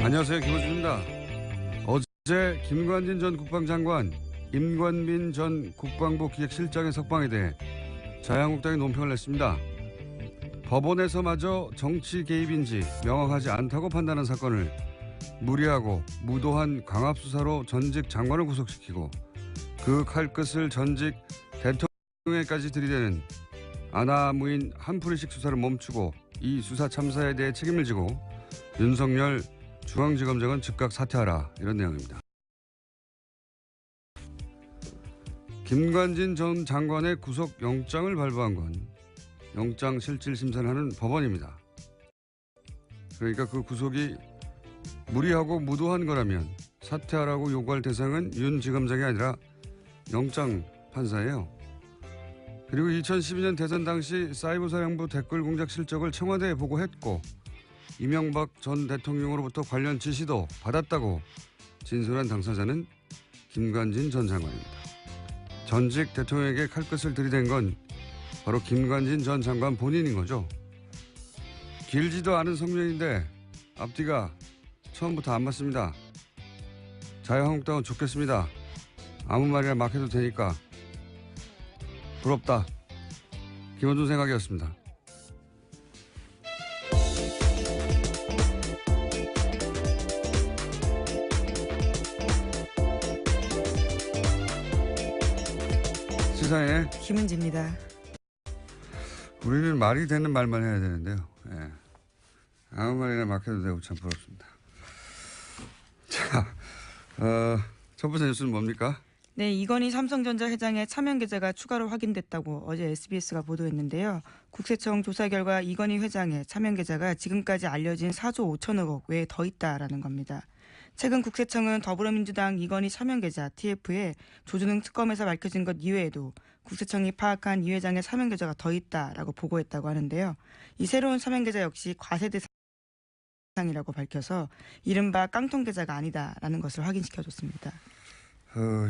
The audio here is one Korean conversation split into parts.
안녕하세요. 김호준입니다. 어제 김관진 전 국방장관, 임관민 전 국방부 기획실장의 석방에 대해 자유한국당이 논평을 냈습니다. 법원에서마저 정치 개입인지 명확하지 않다고 판단한 사건을 무리하고 무도한 광합수사로 전직 장관을 구속시키고 그 칼끝을 전직 대통령에까지 들이대는 아나무인 한풀이식 수사를 멈추고 이 수사 참사에 대해 책임을 지고 윤석열 중앙지검장은 즉각 사퇴하라, 이런 내용입니다. 김관진 전 장관의 구속영장을 발부한 건 영장실질심사를 하는 법원입니다. 그러니까 그 구속이 무리하고 무도한 거라면 사퇴하라고 요구할 대상은 윤 지검장이 아니라 영장 판사예요. 그리고 2012년 대선 당시 사이버사령부 댓글 공작 실적을 청와대에 보고했고 이명박 전 대통령으로부터 관련 지시도 받았다고 진술한 당사자는 김관진 전 장관입니다. 전직 대통령에게 칼끝을 들이댄 건 바로 김관진 전 장관 본인인 거죠. 길지도 않은 성명인데 앞뒤가 처음부터 안 맞습니다. 자유한국당은 좋겠습니다. 아무 말이나 막 해도 되니까. 부럽다. 김원준 생각이었습니다. 시사의 김은지입니다. 우리는 말이 되는 말만 해야 되는데요. 예. 아무 말이나 막 해도 되고 참 부럽습니다. 자, 첫 번째 뉴스는 뭡니까? 네, 이건희 삼성전자 회장의 차명 계좌가 추가로 확인됐다고 어제 SBS가 보도했는데요. 국세청 조사 결과 이건희 회장의 차명 계좌가 지금까지 알려진 4조 5천억 원 외에 더 있다라는 겁니다. 최근 국세청은 더불어민주당 이건희 차명 계좌 TF에 조준웅 특검에서 밝혀진 것 이외에도 국세청이 파악한 이 회장의 차명 계좌가 더 있다라고 보고했다고 하는데요. 이 새로운 차명 계좌 역시 과세 대상이라고 밝혀서 이른바 깡통 계좌가 아니다라는 것을 확인시켜줬습니다.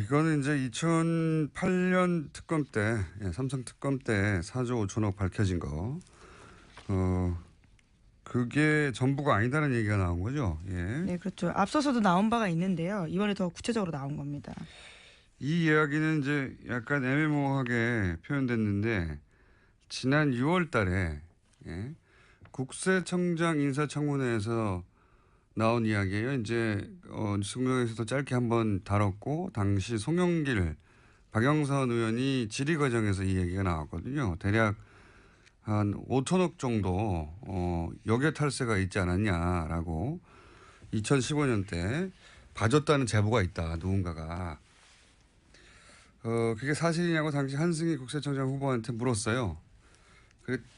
이거는 이제 2008년 특검 때, 삼성 특검 때 4조 5천억 밝혀진 거, 그게 전부가 아니다는 얘기가 나온 거죠. 예. 네, 그렇죠. 앞서서도 나온 바가 있는데요. 이번에 더 구체적으로 나온 겁니다. 이 이야기는 이제 약간 애매모호하게 표현됐는데 지난 6월 달에 국세청장 인사청문회에서 나온 이야기예요. 이제 뉴스공장에서도 짧게 한번 다뤘고 당시 송영길 박영선 의원이 질의 과정에서 이 얘기가 나왔거든요. 대략 한 5천억 정도 역외 탈세가 있지 않았냐라고 2015년 때 봐줬다는 제보가 있다. 누군가가. 그게 사실이냐고 당시 한승희 국세청장 후보한테 물었어요.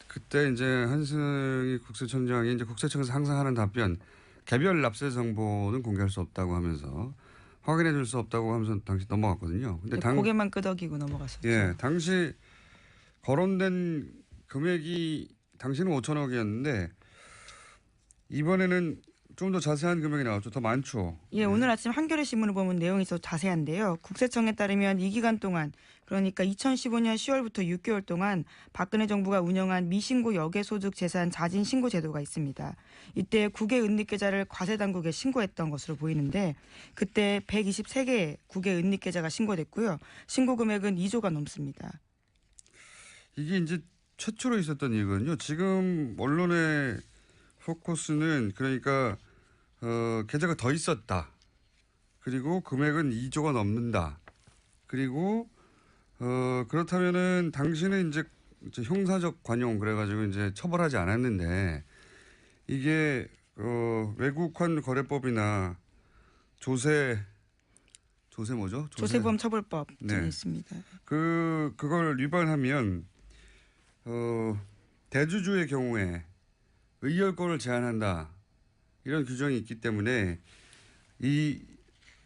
그때 이제 한승희 국세청장이 이제 국세청에서 항상 하는 답변, 개별 납세 정보는 공개할 수 없다고 하면서 확인해 줄 수 없다고 하면서 당시 넘어갔거든요. 근데 고개만 끄덕이고 넘어갔었죠. 예, 당시 거론된 금액이 당시는 5천억이었는데 이번에는 좀 더 자세한 금액이 나왔죠. 더 많죠. 예, 오늘 아침 한겨레 신문을 보면 내용이 더 자세한데요. 국세청에 따르면 이 기간 동안, 그러니까 2015년 10월부터 6개월 동안 박근혜 정부가 운영한 미신고 역외소득 재산 자진 신고 제도가 있습니다. 이때 국외 은닉 계좌를 과세 당국에 신고했던 것으로 보이는데 그때 123개의 국외 은닉 계좌가 신고됐고요. 신고 금액은 2조가 넘습니다. 이게 이제 최초로 있었던 일이거든요. 지금 언론의 포커스는 그러니까 계좌가 더 있었다. 그리고 금액은 2조가 넘는다. 그리고 그렇다면은 당신은 이제 형사적 관용 그래가지고 이제 처벌하지 않았는데 이게 외국환 거래법이나 조세 뭐죠? 조세범 처벌법 등이 네. 있습니다. 그걸 위반하면 대주주의 경우에 의결권을 제한한다. 이런 규정이 있기 때문에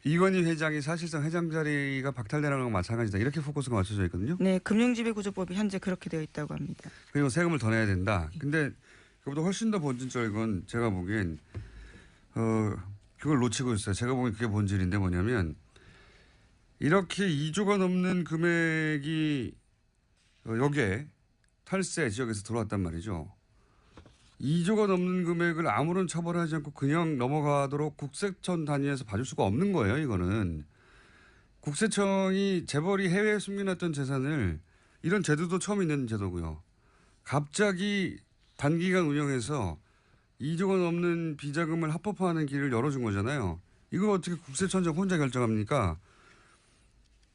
이건희 회장이 사실상 회장 자리가 박탈되는 거랑 마찬가지다. 이렇게 포커스가 맞춰져 있거든요. 네, 금융지배구조법이 현재 그렇게 되어 있다고 합니다. 그리고 세금을 더 내야 된다. 근데 그보다 훨씬 더 본질적인 건 제가 보기엔 그걸 놓치고 있어요. 제가 보기엔 그게 본질인데 뭐냐면 이렇게 2조가 넘는 금액이 여기에 탈세 지역에서 들어왔단 말이죠. 2조가 넘는 금액을 아무런 처벌하지 않고 그냥 넘어가도록 국세청 단위에서 봐줄 수가 없는 거예요. 이거는. 국세청이 재벌이 해외에 숨겨놨던 재산을 이런 제도도 처음 있는 제도고요. 갑자기 단기간 운영해서 2조가 넘는 비자금을 합법화하는 길을 열어준 거잖아요. 이걸 어떻게 국세청장 혼자 결정합니까?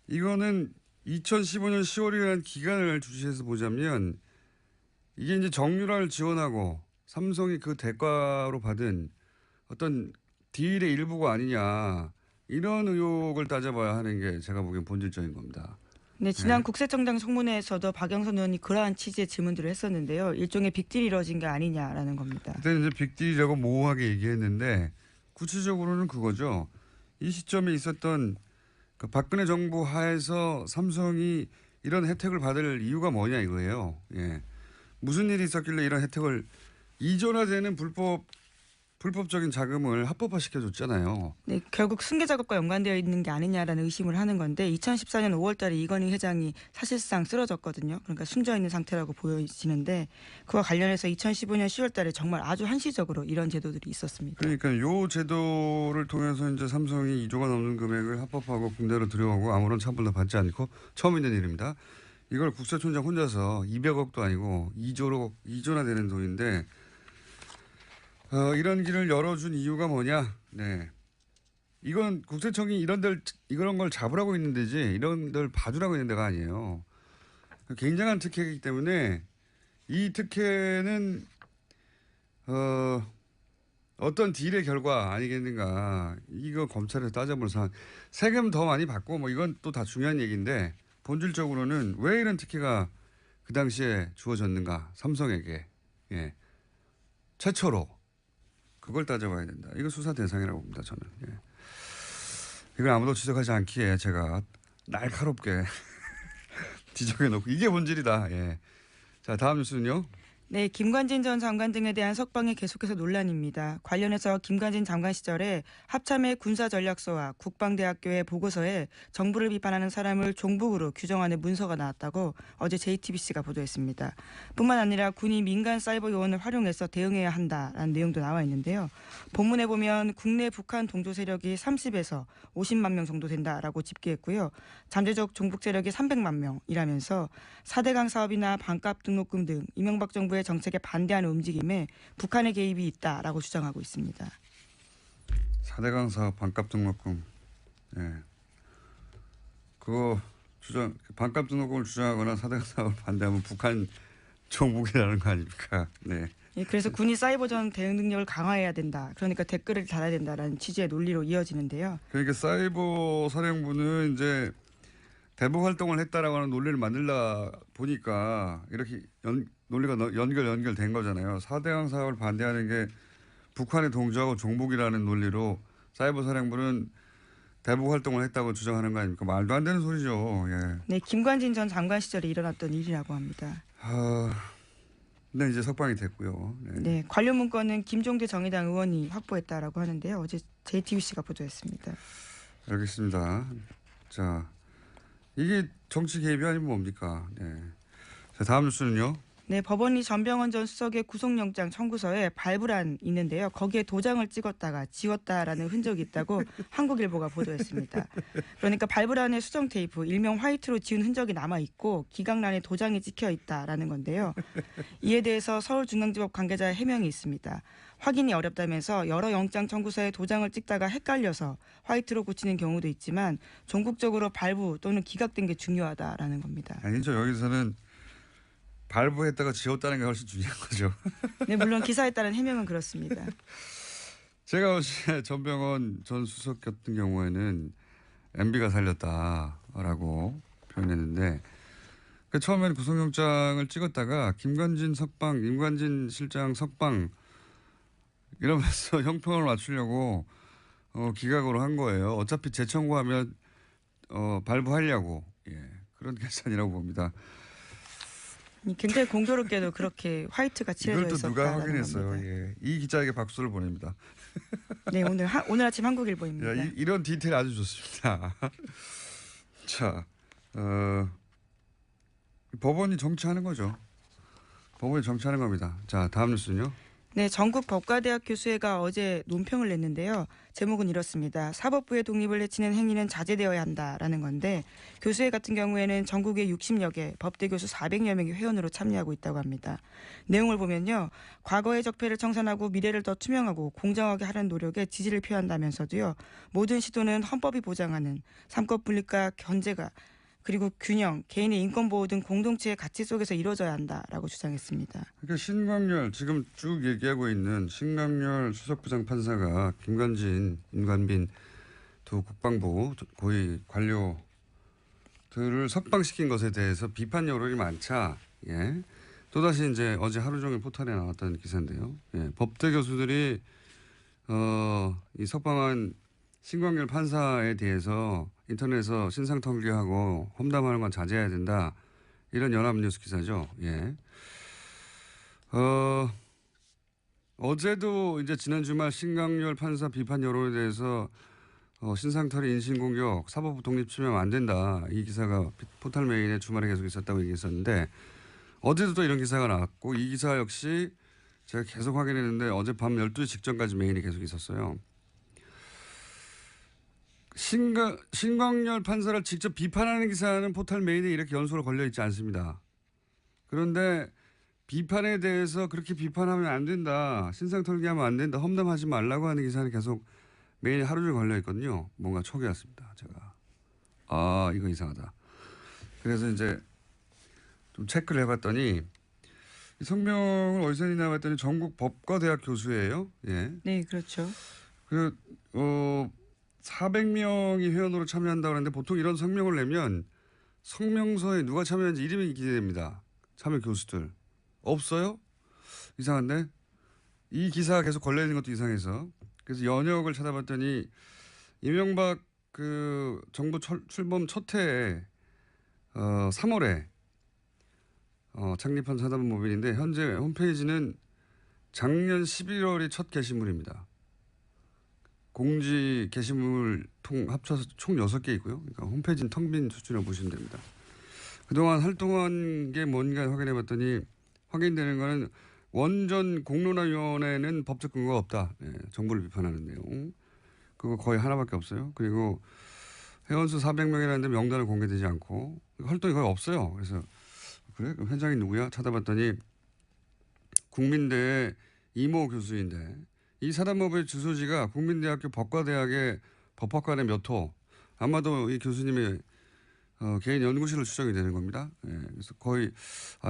이거는 2015년 10월이라는 기간을 주시해서 보자면 이게 이제 정유라를 지원하고 삼성이 그 대가로 받은 어떤 딜의 일부가 아니냐 이런 의혹을 따져봐야 하는 게 제가 보기엔 본질적인 겁니다. 네, 지난 국세청장 청문회에서도 박영선 의원이 그러한 취지의 질문들을 했었는데요. 일종의 빅딜이 이뤄진 게 아니냐라는 겁니다. 그때는 이제 빅딜이라고 모호하게 얘기했는데 구체적으로는 그거죠. 이 시점에 있었던 그 박근혜 정부 하에서 삼성이 이런 혜택을 받을 이유가 뭐냐 이거예요. 예. 무슨 일이 있었길래 이런 혜택을 2조나 되는 불법적인 자금을 합법화시켜 줬잖아요. 네, 결국 승계 작업과 연관되어 있는 게 아니냐라는 의심을 하는 건데 2014년 5월달에 이건희 회장이 사실상 쓰러졌거든요. 그러니까 숨져 있는 상태라고 보여지는데 그와 관련해서 2015년 10월달에 정말 아주 한시적으로 이런 제도들이 있었습니다. 그러니까 요 제도를 통해서 이제 삼성이 2조가 넘는 금액을 합법화하고 국내로 들여오고 아무런 처벌도 받지 않고 처음 있는 일입니다. 이걸 국세청장 혼자서 200억도 아니고 2조나 되는 돈인데 이런 길을 열어준 이유가 뭐냐? 네. 이건 국세청이 이런 걸 잡으라고 있는 데지 이런 데를 봐주라고 있는 데가 아니에요. 굉장한 특혜이기 때문에 이 특혜는 어떤 딜의 결과 아니겠는가. 이거 검찰에서 따져볼 사안. 세금 더 많이 받고 뭐 이건 또 다 중요한 얘기인데 본질적으로는 왜 이런 특혜가 그 당시에 주어졌는가. 삼성에게. 예. 최초로. 그걸 따져봐야 된다. 이거 수사 대상이라고 봅니다. 저는. 예. 이걸 아무도 지적하지 않기에 제가 날카롭게 지적해놓고 이게 본질이다. 예. 자, 다음 뉴스는요. 네, 김관진 전 장관 등에 대한 석방이 계속해서 논란입니다. 관련해서 김관진 장관 시절에 합참의 군사전략서와 국방대학교의 보고서에 정부를 비판하는 사람을 종북으로 규정하는 문서가 나왔다고 어제 JTBC가 보도했습니다. 뿐만 아니라 군이 민간 사이버 요원을 활용해서 대응해야 한다라는 내용도 나와 있는데요. 본문에 보면 국내 북한 동조 세력이 30에서 50만 명 정도 된다라고 집계했고요. 잠재적 종북 세력이 300만 명이라면서 4대강 사업이나 반값 등록금 등 이명박 정부의 정책에 반대하는 움직임에 북한의 개입이 있다라고 주장하고 있습니다. 4대강 사업 반값 등록금. 예. 그거 반값 등록금을 주장하거나 4대강 사업을 반대하면 북한 종북이라는 거 아닙니까? 네. 예, 그래서 군이 사이버전 대응 능력을 강화해야 된다. 그러니까 댓글을 달아야 된다라는 취지의 논리로 이어지는데요. 그러니까 사이버 사령부는 이제 대북 활동을 했다라고 하는 논리를 만들다 보니까 이렇게 논리가 연결된 거잖아요. 4대강 사업을 반대하는 게 북한의 동조하고 종북이라는 논리로 사이버 사령부는 대북 활동을 했다고 주장하는 거 아닙니까? 말도 안 되는 소리죠. 예. 네, 김관진 전 장관 시절에 일어났던 일이라고 합니다. 네, 이제 석방이 됐고요. 네. 네, 관련 문건은 김종대 정의당 의원이 확보했다라고 하는데요. 어제 JTBC가 보도했습니다. 알겠습니다. 자, 이게 정치 개입이 아니면 뭡니까? 네. 자, 다음 뉴스는요. 네, 법원이 전병헌 전 수석의 구속영장 청구서에 발부란 있는데요. 거기에 도장을 찍었다가 지웠다라는 흔적이 있다고 한국일보가 보도했습니다. 그러니까 발부란에 수정 테이프, 일명 화이트로 지운 흔적이 남아있고 기각란에 도장이 찍혀 있다라는 건데요. 이에 대해서 서울중앙지법 관계자의 해명이 있습니다. 확인이 어렵다면서 여러 영장 청구서에 도장을 찍다가 헷갈려서 화이트로 고치는 경우도 있지만 전국적으로 발부 또는 기각된 게 중요하다라는 겁니다. 아니죠. 여기서는 발부했다가 지웠다는 게 훨씬 중요한 거죠. 네, 물론 기사에 따른 해명은 그렇습니다. 제가 어제 전병헌 전 수석 같은 경우에는 MB가 살렸다라고 표현했는데 처음에는 구속영장을 찍었다가 김관진 실장 석방 이러면서 형평을 맞추려고 기각으로 한 거예요. 어차피 재청구하면 발부하려고 그런 계산이라고 봅니다. 굉장히 공교롭게도 그렇게 화이트가 칠해져 이걸 또 누가 있었다라는 확인했어요. 겁니다. 예. 이 기자에게 박수를 보냅니다. 네, 오늘 아침 한국일보입니다. 야, 이런 디테일 아주 좋습니다. 자, 법원이 정치하는 거죠. 법원이 정치하는 겁니다. 자, 다음 뉴스는요. 네, 전국 법과대학 교수회가 어제 논평을 냈는데요. 제목은 이렇습니다. 사법부의 독립을 해치는 행위는 자제되어야 한다라는 건데 교수회 같은 경우에는 전국에 60여 개, 법대 교수 400여 명이 회원으로 참여하고 있다고 합니다. 내용을 보면요. 과거의 적폐를 청산하고 미래를 더 투명하고 공정하게 하려는 노력에 지지를 표한다면서도요. 모든 시도는 헌법이 보장하는 삼권 분립과 견제가 그리고 균형, 개인의 인권 보호 등 공동체의 가치 속에서 이루어져야 한다라고 주장했습니다. 그러니까 신광열 지금 쭉 얘기하고 있는 신광열 수석부장판사가 김관진, 임관빈 두 국방부 고위 관료들을 석방시킨 것에 대해서 비판 여론이 많자 예. 또다시 이제 어제 하루 종일 포털에 나왔던 기사인데요. 예. 법대 교수들이 이 석방한 신광열 판사에 대해서 인터넷에서 신상털기하고 험담하는 건 자제해야 된다. 이런 연합뉴스 기사죠. 예. 어제도 이제 지난 주말 신광열 판사 비판 여론에 대해서 신상털이 인신공격, 사법부 독립 침해하면 안 된다. 이 기사가 포털 메인에 주말에 계속 있었다고 얘기했었는데 어제도 또 이런 기사가 나왔고 이 기사 역시 제가 계속 확인했는데 어젯밤 12시 직전까지 메인이 계속 있었어요. 신광열 판사를 직접 비판하는 기사는 포털 메인에 이렇게 연속으로 걸려 있지 않습니다. 그런데 비판에 대해서 그렇게 비판하면 안 된다. 신상털기하면 안 된다. 험담하지 말라고 하는 기사는 계속 메인에 하루 종일 걸려 있거든요. 뭔가 촉이 왔습니다. 제가. 아, 이거 이상하다. 그래서 이제 좀 체크를 해봤더니 이 성명을 어디서 했나 봤더니 전국 법과대학 교수예요. 예. 네, 그렇죠. 400명이 회원으로 참여한다고 하는데 보통 이런 성명을 내면 성명서에 누가 참여했는지 이름이 기재됩니다. 참여 교수들. 없어요? 이상한데? 이 기사가 계속 걸려있는 것도 이상해서. 그래서 연역을 찾아봤더니 이명박 그 정부 출범 첫 해에 3월에 창립한 사단법인인데 현재 홈페이지는 작년 11월이 첫 게시물입니다. 공지 게시물 합쳐서 총 6개 있고요. 그러니까 홈페이지는 텅 빈 수준이라고 보시면 됩니다. 그동안 활동한 게 뭔가 확인해 봤더니 확인되는 거는 원전 공론화위원회는 법적 근거가 없다. 네, 정부를 비판하는 내용. 그거 거의 하나밖에 없어요. 그리고 회원수 400명이라는데 명단은 공개되지 않고 활동이 거의 없어요. 그래서 그래? 그럼 회장이 누구야? 찾아봤더니 국민대의 이모 교수인데 이 사단법의 주소지가 국민대학교 법과대학의 법학관의 몇 호. 아마도 이 교수님의 개인 연구실로 추정이 되는 겁니다. 예, 그래서 거의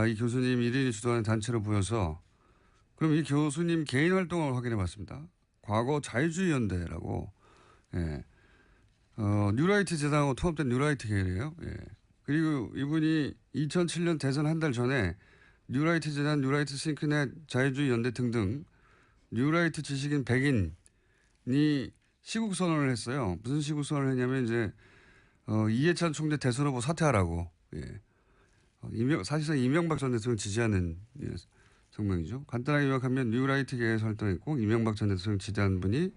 이 교수님 1인이 주도하는 단체로 보여서 그럼 이 교수님 개인 활동을 확인해 봤습니다. 과거 자유주의연대라고 예, 뉴라이트 재단하고 통합된 뉴라이트 계열이에요. 예. 그리고 이분이 2007년 대선 한 달 전에 뉴라이트 재단, 뉴라이트 싱크넷, 자유주의 연대 등등 뉴라이트 지식인 100인이 시국 선언을 했어요. 무슨 시국 선언을 했냐면 이제 이해찬 총재 대선 후보 사퇴하라고. 예. 사실상 이명박 전 대통령 지지하는 성명이죠. 간단하게 요약하면 뉴라이트계에서 활동했고 이명박 전 대통령 지지하는 분이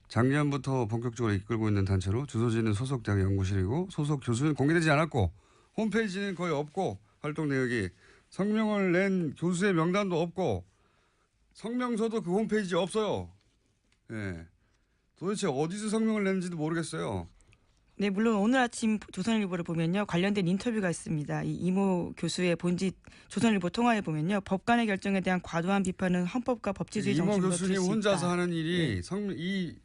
작년부터 본격적으로 이끌고 있는 단체로 주소지는 소속 대학 연구실이고 소속 교수는 공개되지 않았고 홈페이지는 거의 없고 활동 내역이 성명을 낸 교수의 명단도 없고 성명서도 그 홈페이지에 없어요. 예. 도대체 어디서 성명을 냈는지도 모르겠어요. 네, 물론 오늘 아침 조선일보를 보면요. 관련된 인터뷰가 있습니다. 이 이모 교수의 본지 조선일보 통화에 보면요. 법관의 결정에 대한 과도한 비판은 헌법과 법치주의 정신으로 이모 교수님 혼자서 하는 일이 네.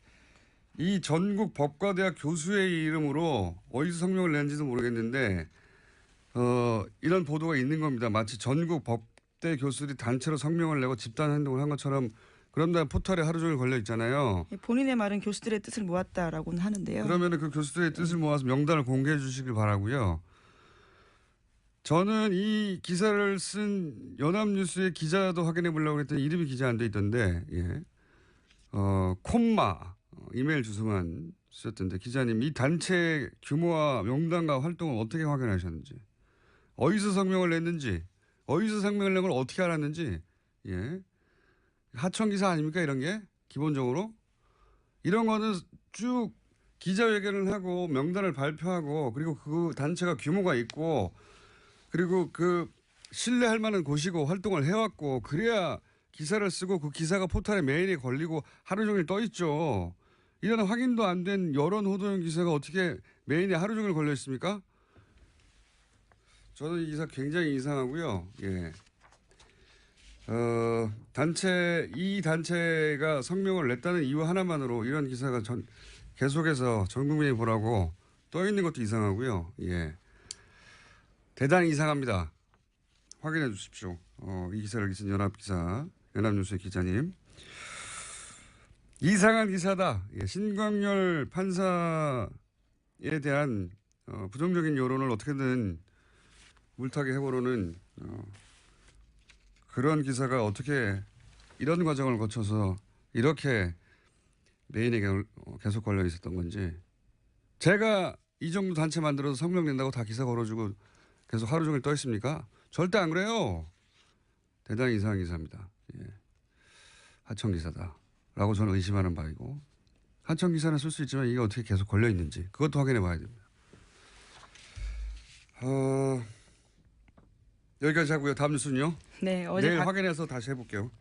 이 전국 법과대학 교수의 이름으로 어디서 성명을 냈는지도 모르겠는데 이런 보도가 있는 겁니다. 마치 전국 법대 교수들이 단체로 성명을 내고 집단 행동을 한 것처럼 그런 다음 포털에 하루 종일 걸려 있잖아요. 본인의 말은 교수들의 뜻을 모았다라고는 하는데요. 그러면 그 교수들의 뜻을 모아서 명단을 공개해 주시길 바라고요. 저는 이 기사를 쓴 연합뉴스의 기자도 확인해 보려고 했더니 이름이 기자 안 돼 있던데, 예. 콤마 이메일 주소만 쓰셨던데 기자님 이 단체 규모와 명단과 활동을 어떻게 확인하셨는지, 어디서 성명을 냈는지, 어디서 성명을 낸 걸 어떻게 알았는지, 예. 하청 기사 아닙니까 이런 게 기본적으로 이런 거는 쭉 기자회견을 하고 명단을 발표하고 그리고 그 단체가 규모가 있고 그리고 그 신뢰할 만한 곳이고 활동을 해왔고 그래야 기사를 쓰고 그 기사가 포털에 메일에 걸리고 하루 종일 떠 있죠. 이런 확인도 안 된 여론 호도용 기사가 어떻게 메인에 하루 종일 걸려 있습니까? 저는 이 기사 굉장히 이상하고요. 예. 이 단체가 성명을 냈다는 이유 하나만으로 이런 기사가 계속해서 전 국민이 보라고 떠 있는 것도 이상하고요. 예. 대단히 이상합니다. 확인해 주십시오. 이 기사를 쓴 연합기사, 연합뉴스의 기자님. 이상한 기사다. 예. 신광열 판사에 대한 부정적인 여론을 어떻게든 물타기 해보려는 그런 기사가 어떻게 이런 과정을 거쳐서 이렇게 메인에 계속 걸려 있었던 건지. 제가 이 정도 단체 만들어서 성명 낸다고 다 기사 걸어주고 계속 하루 종일 떠 있습니까? 절대 안 그래요. 대단히 이상한 기사입니다. 예. 하청 기사다. 라고 저는 의심하는 바이고. 하청 기사는 쓸 수 있지만 이게 어떻게 계속 걸려 있는지 그것도 확인해 봐야 됩니다. 여기까지 하고요. 다음 뉴스는요. 네, 내일 확인해서 다시 해볼게요.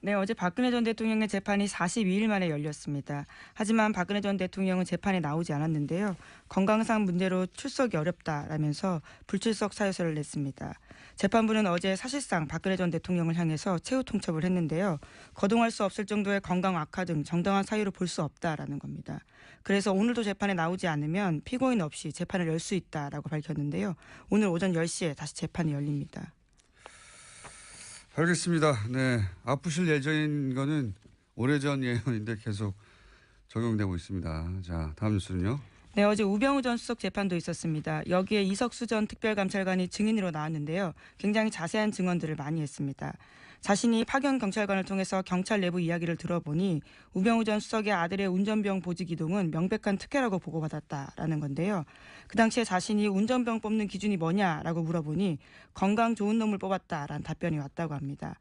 네, 어제 박근혜 전 대통령의 재판이 42일 만에 열렸습니다. 하지만 박근혜 전 대통령은 재판에 나오지 않았는데요. 건강상 문제로 출석이 어렵다라면서 불출석 사유서를 냈습니다. 재판부는 어제 사실상 박근혜 전 대통령을 향해서 최후 통첩을 했는데요. 거동할 수 없을 정도의 건강 악화 등 정당한 사유로 볼 수 없다라는 겁니다. 그래서 오늘도 재판에 나오지 않으면 피고인 없이 재판을 열 수 있다라고 밝혔는데요. 오늘 오전 10시에 다시 재판이 열립니다. 알겠습니다. 네. 아프실 예정인 거는 오래전 예언인데 계속 적용되고 있습니다. 자, 다음 뉴스는요. 네, 어제 우병우 전 수석 재판도 있었습니다. 여기에 이석수 전 특별감찰관이 증인으로 나왔는데요. 굉장히 자세한 증언들을 많이 했습니다. 자신이 파견 경찰관을 통해서 경찰 내부 이야기를 들어보니 우병우 전 수석의 아들의 운전병 보직 이동은 명백한 특혜라고 보고받았다라는 건데요. 그 당시에 자신이 운전병 뽑는 기준이 뭐냐라고 물어보니 건강 좋은 놈을 뽑았다라는 답변이 왔다고 합니다.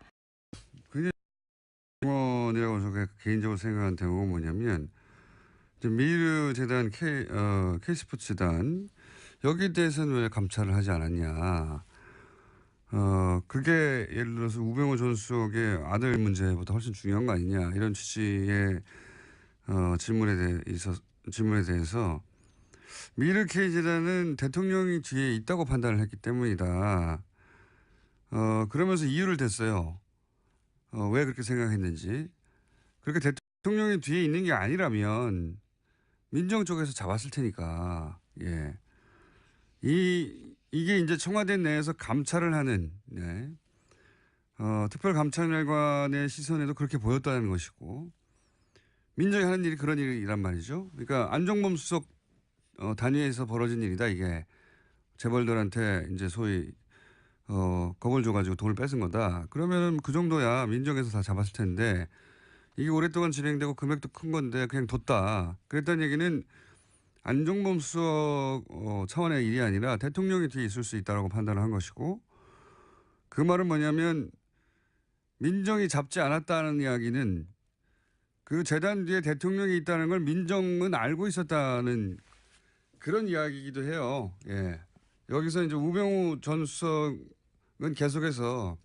굉장히 원이라고 저게 개인적으로 생각하는 대목은 뭐냐면 미르 재단 K스포츠단 여기에 대해서는 왜 감찰을 하지 않았냐. 그게 예를 들어서 우병우 전 수석의 아들 문제보다 훨씬 중요한 거 아니냐 이런 취지의 질문에 대해서 미르 K재단은 대통령이 뒤에 있다고 판단을 했기 때문이다. 그러면서 이유를 댔어요. 왜 그렇게 생각했는지. 그렇게 대통령이 뒤에 있는 게 아니라면 민정 쪽에서 잡았을 테니까. 예. 이게 이제 청와대 내에서 감찰을 하는 특별감찰관의 시선에도 그렇게 보였다는 것이고 민정이 하는 일이 그런 일이란 말이죠. 그러니까 안종범 수석 단위에서 벌어진 일이다 이게 재벌들한테 이제 소위 겁을 줘가지고 돈을 뺏은 거다. 그러면 그 정도야 민정에서 다 잡았을 텐데 이게 오랫동안 진행되고 금액도 큰 건데 그냥 뒀다. 그랬다는 얘기는 안종범 수석 차원의 일이 아니라 대통령이 뒤에 있을 수 있다고 판단을 한 것이고 그 말은 뭐냐면 민정이 잡지 않았다는 이야기는 그 재단 뒤에 대통령이 있다는 걸 민정은 알고 있었다는 그런 이야기이기도 해요. 예. 여기서 이제 우병우 전 수석은 계속해서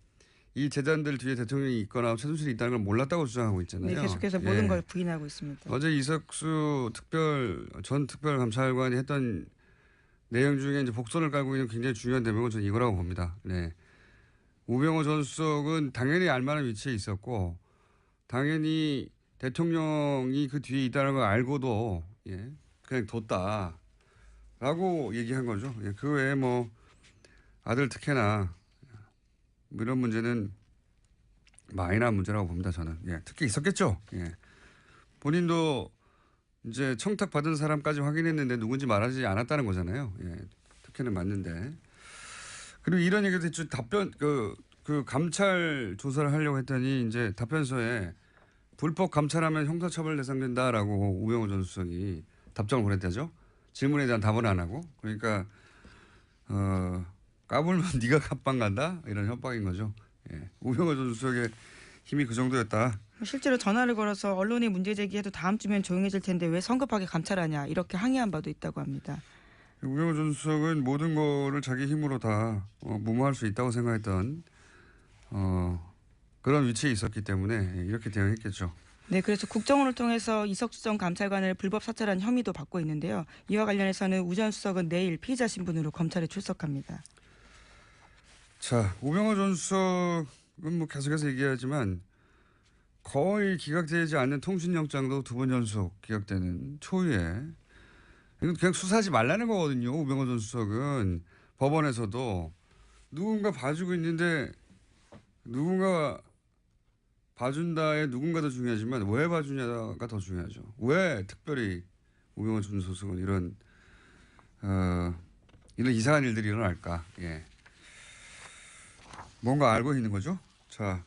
이 재단들 뒤에 대통령이 있거나 최순실이 있다는 걸 몰랐다고 주장하고 있잖아요. 네, 계속해서 모든 걸 부인하고 있습니다. 어제 이석수 전 특별감찰관이 했던 내용 중에 이제 복선을 깔고 있는 굉장히 중요한 대목은 저는 이거라고 봅니다. 네. 우병우 전 수석은 당연히 알만한 위치에 있었고 당연히 대통령이 그 뒤에 있다는 걸 알고도 그냥 뒀다라고 얘기한 거죠. 그 외에 뭐 아들 특혜나 이런 문제는 마이너한 문제라고 봅니다. 저는. 특히 있었겠죠. 본인도 이제 청탁 받은 사람까지 확인했는데 누군지 말하지 않았다는 거잖아요. 특혜는 맞는데. 그리고 이런 얘기도 했죠. 그 감찰 조사를 하려고 했더니 이제 답변서에 불법 감찰하면 형사처벌 대상된다라고 우병우 전 수석이 답장을 보냈다죠. 질문에 대한 답은 안 하고. 그러니까 까불면 네가 갑방 간다 이런 협박인 거죠. 우병우 전 수석의 힘이 그 정도였다. 실제로 전화를 걸어서 언론이 문제 제기해도 다음 주면 조용해질 텐데 왜 성급하게 감찰하냐 이렇게 항의한 바도 있다고 합니다. 우병우 전 수석은 모든 거를 자기 힘으로 다 무마할 수 있다고 생각했던 그런 위치에 있었기 때문에 이렇게 대응했겠죠. 네, 그래서 국정원을 통해서 이석수 전 감찰관을 불법 사찰한 혐의도 받고 있는데요. 이와 관련해서는 우 전 수석은 내일 피의자 신분으로 검찰에 출석합니다. 자, 우병우 전 수석은 뭐 계속해서 얘기하지만 거의 기각되지 않는 통신영장도 두 번 연속 기각되는 초유의 이건 그냥 수사하지 말라는 거거든요. 우병우 전 수석은 법원에서도 누군가 봐주고 있는데 누군가 봐준다에 누군가도 중요하지만 왜 봐주냐가 더 중요하죠. 왜 특별히 우병우 전 수석은 이런 이상한 일들이 일어날까? 예. 뭔가 알고 있는 거죠. 자,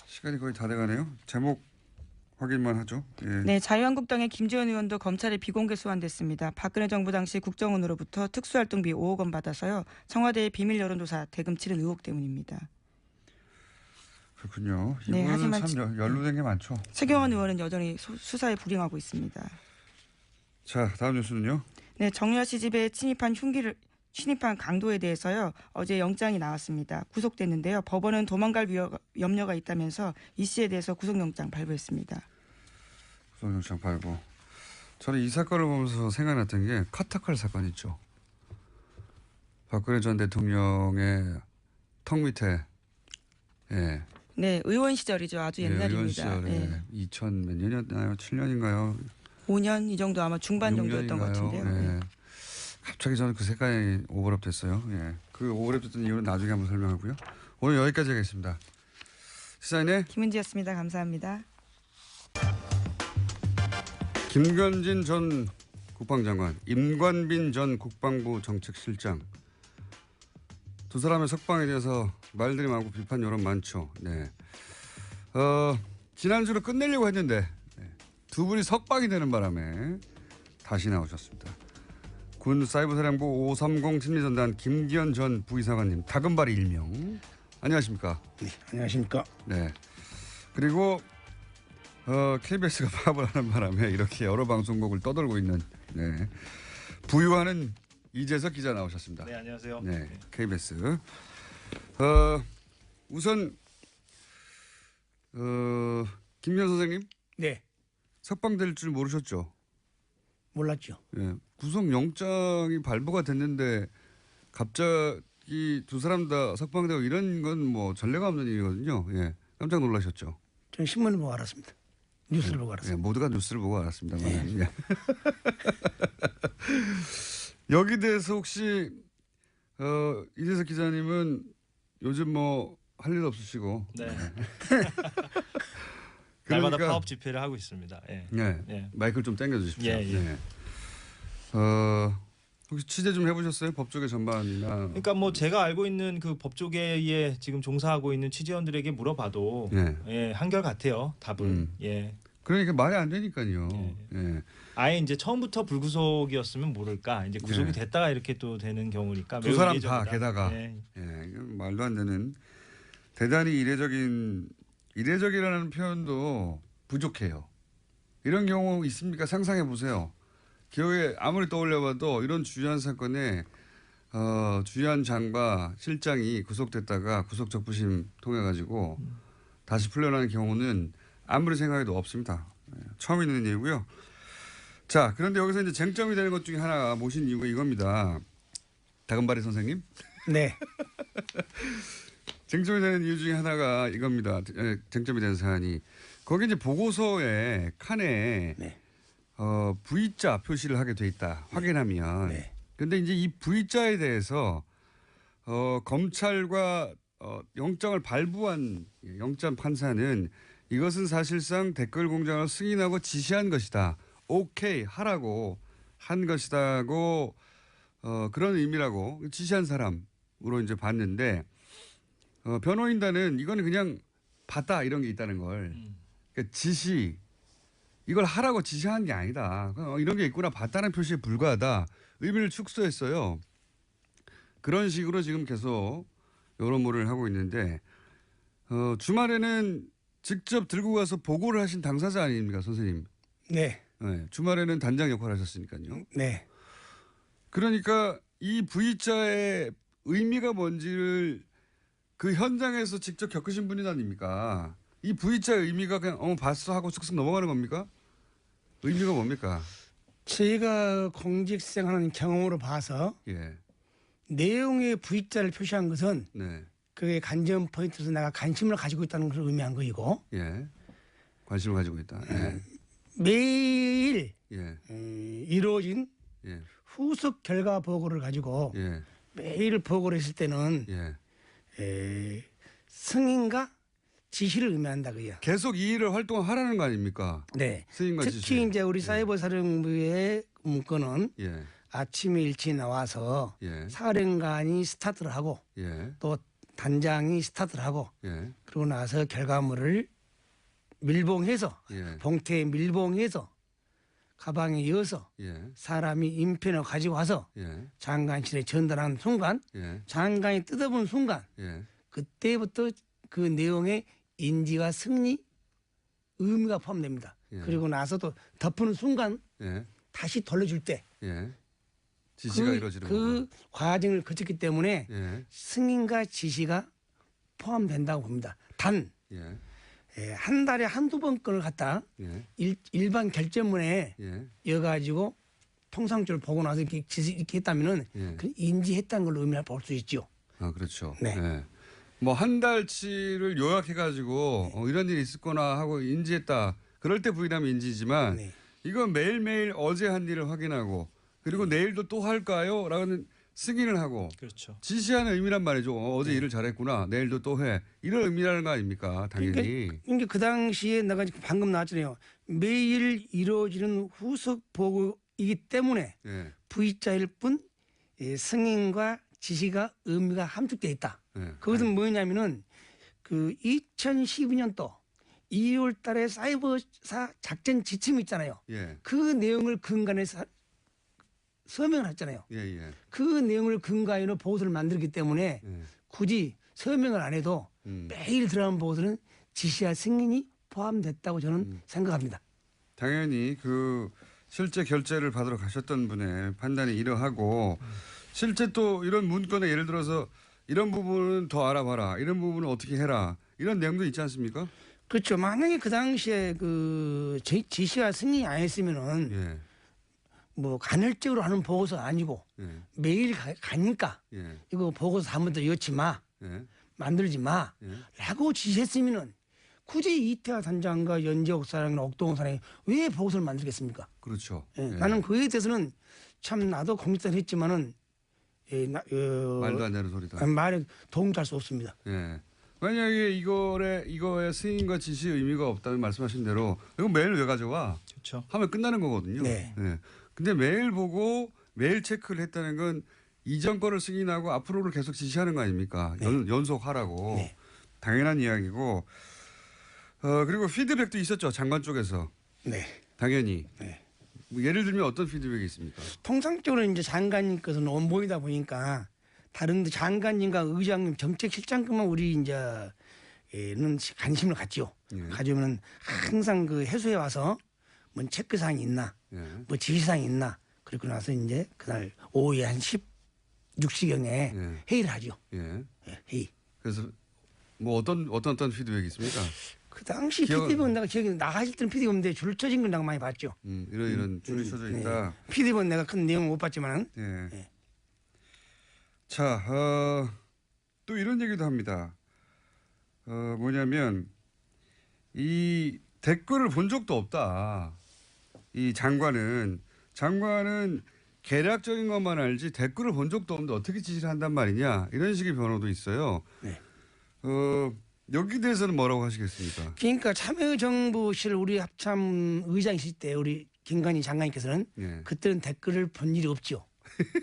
시간이 거의 다 돼가네요. 제목 확인만 하죠. 예. 네, 자유한국당의 김재원 의원도 검찰에 비공개 소환됐습니다. 박근혜 정부 당시 국정원으로부터 특수활동비 5억 원 받아서요. 청와대의 비밀 여론조사 대금 치른 의혹 때문입니다. 그렇군요. 네, 이분은 하지만 참 연루된 게 많죠. 최경환 의원은 여전히 수사에 불응하고 있습니다. 자, 다음 뉴스는요. 네, 정유아 씨 집에 침입한 강도에 대해서요. 어제 영장이 나왔습니다. 구속됐는데요. 법원은 도망갈 염려가 있다면서 이 씨에 대해서 구속영장 발부했습니다. 구속영장 발부. 저는 이 사건을 보면서 생각났던 게 카타칼 사건 있죠. 박근혜 전 대통령의 턱 밑에 예. 네, 의원 시절이죠. 아주 옛날입니다. 의원 시절에 2000 몇 년이었나요? 7년인가요? 5년 이 정도 아마 중반 정도였던 것 같은데요. 예. 갑자기 저는 그 색깔이 오버랩 됐어요. 예. 그 오버랩 됐던 이유는 나중에 한번 설명하고요. 오늘 여기까지 하겠습니다. 시사인의 김은지였습니다. 감사합니다. 김건진 전 국방장관, 임관빈 전 국방부 정책실장 두 사람의 석방에 대해서 말들이 많고 비판 여론 많죠. 네. 지난주로 끝내려고 했는데 두 분이 석방이 되는 바람에 다시 나오셨습니다. 군 사이버사령부 530 심리전단 김기현 전 부이사관님, 다금바리 일명. 안녕하십니까? 네, 안녕하십니까? 네. 그리고 KBS가 파업을 하는 바람에 이렇게 여러 방송국을 떠돌고 있는 부유하는 이재석 기자 나오셨습니다. 네, 안녕하세요. 네, KBS. 우선 김기현 선생님 네, 석방될 줄 모르셨죠? 몰랐죠. 예, 구속영장이 발부가 됐는데 갑자기 두 사람 다 석방되고 이런 건 뭐 전례가 없는 일이거든요. 예, 깜짝 놀라셨죠? 저는 신문을 보고 알았습니다. 뉴스를 보고 예, 알았습니다. 모두가 뉴스를 보고 알았습니다만. 예. 여기 대해서 혹시 이재석 기자님은 요즘 뭐 할 일 없으시고. 네. 그러니까, 날마다 파업 집회를 하고 있습니다. 예. 네, 예. 마이크를 좀 당겨 주십시오. 예, 예. 네. 혹시 취재 좀 해보셨어요? 법조계 전반이나. 그러니까 뭐 제가 알고 있는 그 법조계에 지금 종사하고 있는 취재원들에게 물어봐도 예, 한결 같아요. 답은. 예. 그러니까 말이 안 되니까요. 예. 아예 이제 처음부터 불구속이었으면 모를까. 이제 구속이 예. 됐다가 이렇게 또 되는 경우니까 두 매우 사람 이례적이다. 다 게다가. 예. 이건 말도 안 되는 대단히 이례적이라는 표현도 부족해요. 이런 경우 있습니까? 상상해 보세요. 기억에 아무리 떠올려봐도 이런 주요한 사건에 주요한 장과 실장이 구속됐다가 구속 적부심 통해 가지고 다시 풀려나는 경우는 아무리 생각해도 없습니다. 처음 있는 일이고요. 자, 그런데 여기서 이제 쟁점이 되는 것 중에 하나가 모신 이유가 이겁니다. 다금바리 선생님. 네, 쟁점이 되는 이유 중에 하나가 이겁니다. 쟁점이 되는 사안이 거기 이제 보고서에 칸에 네. V자 표시를 하게 돼 있다. 확인하면. 네. 그런데 이제 이 V자에 대해서 검찰과 영장을 발부한 영장 판사는 이것은 사실상 댓글 공장을 승인하고 지시한 것이다. 오케이 하라고 한 것이다고 그런 의미라고 지시한 사람으로 이제 봤는데 변호인단은 이거는 그냥 봤다 이런 게 있다는 걸 그러니까 지시 이걸 하라고 지시한 게 아니다. 이런 게 있구나 봤다는 표시에 불과하다. 의미를 축소했어요. 그런 식으로 지금 계속 여론몰이를 하고 있는데 주말에는 직접 들고 가서 보고를 하신 당사자 아닙니까 선생님? 네, 네, 주말에는 단장 역할을 하셨으니까요. 네. 그러니까 이 V자의 의미가 뭔지를 그 현장에서 직접 겪으신 분이 아닙니까? 이 V자의 의미가 그냥 봤어 하고 쓱쓱 넘어가는 겁니까? 의미가 뭡니까? 저희가 공직생활하는 경험으로 봐서 예. 내용의 V자를 표시한 것은 네. 그게 관전 포인트에서 내가 관심을 가지고 있다는 것을 의미한 거이고 예. 관심을 가지고 있다. 예. 매일 예. 이루어진 예. 후속 결과 보고를 가지고 예. 매일 보고를 했을 때는 예. 승인과 지시를 의미한다 그요. 계속 이 일을 활동하라는 거 아닙니까? 네. 승인과 특히 지시. 이제 우리 사이버 사령부의 문건은 예. 아침에 일찍 나와서 예. 사령관이 스타트를 하고 예. 또 단장이 스타트를 하고 예. 그러고 나서 결과물을 밀봉해서 예. 봉투에 밀봉해서 가방에 이어서 예. 사람이 인편을 가지고 와서 예. 장관실에 전달하는 순간 예. 장관이 뜯어본 순간 예. 그때부터 그 내용에 인지와 승리 의미가 포함됩니다. 예. 그리고 나서도 덮는 순간 예. 다시 돌려줄 때 예. 지시가 이루어지는 그 과정을 거쳤기 때문에 예. 승인과 지시가 포함된다고 봅니다. 단 예. 한 달에 한두 번 건을 갖다 예. 일반 결제문에 예. 이어가지고 통상적으로 보고 나서 이렇게 했다면은 예. 그 인지했다는 걸로 의미를 볼 수 있죠. 아, 그렇죠. 네. 예. 뭐 한 달치를 요약해가지고 이런 일이 있을 거나 하고 인지했다. 그럴 때 부인하면 인지지만 네. 이건 매일매일 어제 한 일을 확인하고 그리고 내일도 또 할까요? 라는 승인을 하고 그렇죠. 지시하는 의미란 말이죠. 어제 일을 잘했구나. 내일도 또 해. 이런 의미라는 거 아닙니까? 당연히. 그러니까 그 당시에 내가 방금 나왔잖아요. 매일 이루어지는 후속 보고이기 때문에 예. V자일 뿐 승인과 지시가 의미가 함축되어 있다. 예. 그것은 뭐냐면은 그 2012년도 2월 달에 사이버사 작전 지침이 있잖아요. 예. 그 내용을 근간에 서명을 했잖아요. 예. 예. 그 내용을 근간으로 보고서를 만들기 때문에 예. 굳이 서명을 안 해도 매일 들어가는 보고서는 지시와 승인이 포함됐다고 저는 생각합니다. 당연히 그 실제 결제를 받으러 가셨던 분의 판단이 이러하고 실제 또 이런 문건에 예를 들어서 이런 부분은 더 알아봐라. 이런 부분은 어떻게 해라. 이런 내용도 있지 않습니까? 그렇죠. 만약에 그 당시에 그 지시와 승인이 안 했으면은 예. 뭐 간헐적으로 하는 보고서 아니고 예. 매일 가니까 예. 이거 보고서 한 번 더 엮지 마. 예. 만들지 마. 예. 라고 지시했으면은 굳이 이태하 단장과 연재옥 사장이나 옥동훈 사장이 왜 보고서를 만들겠습니까? 그렇죠. 예. 예. 나는 그에 대해서는 참 나도 공직자를 했지만은 말도 안 되는 소리다. 말에 동조할 수 없습니다. 예. 만약에 이거에 승인과 지시 의미가 없다면 말씀하신 대로 이거 매일 왜 가져와? 그렇죠. 하면 끝나는 거거든요. 네. 예. 근데 매일 보고 매일 체크를 했다는 건 이전 거를 승인하고 앞으로를 계속 지시하는 거 아닙니까? 네. 연속하라고. 네. 당연한 이야기고. 그리고 피드백도 있었죠. 장관 쪽에서. 네. 당연히. 네. 뭐 예를 들면 어떤 피드백이 있습니까? 통상적으로 이제 장관님께서는 원본이다 보니까 다른 장관님과 의장님 정책실장급만 우리 이제는 관심을 갖지요. 예. 가지면 항상 그 해수에 와서 뭐 체크사항이 있나, 예. 뭐 지시사항이 있나. 그리고 나서 이제 그날 오후에 한 16시경에 예. 회의를 하죠. 예. 예, 회의. 그래서 뭐 어떤 피드백이 있습니까? 그 당시 피디본 내가 기억이 나가실 때는 피디본인데 줄 쳐진 걸 내가 많이 봤죠. 이런 줄이 쳐져 있다. 피디본 내가 큰 내용을 못 봤지만은. 예. 예. 자, 또 이런 얘기도 합니다. 뭐냐면 이 댓글을 본 적도 없다. 이 장관은 계략적인 것만 알지 댓글을 본 적도 없는데 어떻게 지시를 한단 말이냐 이런 식의 변호도 있어요. 네. 여기 대해서는 뭐라고 하시겠습니까? 그러니까 참여정부실 우리 합참 의장이실 때 우리 김건희 장관님께서는 예. 그때는 댓글을 본 일이 없죠.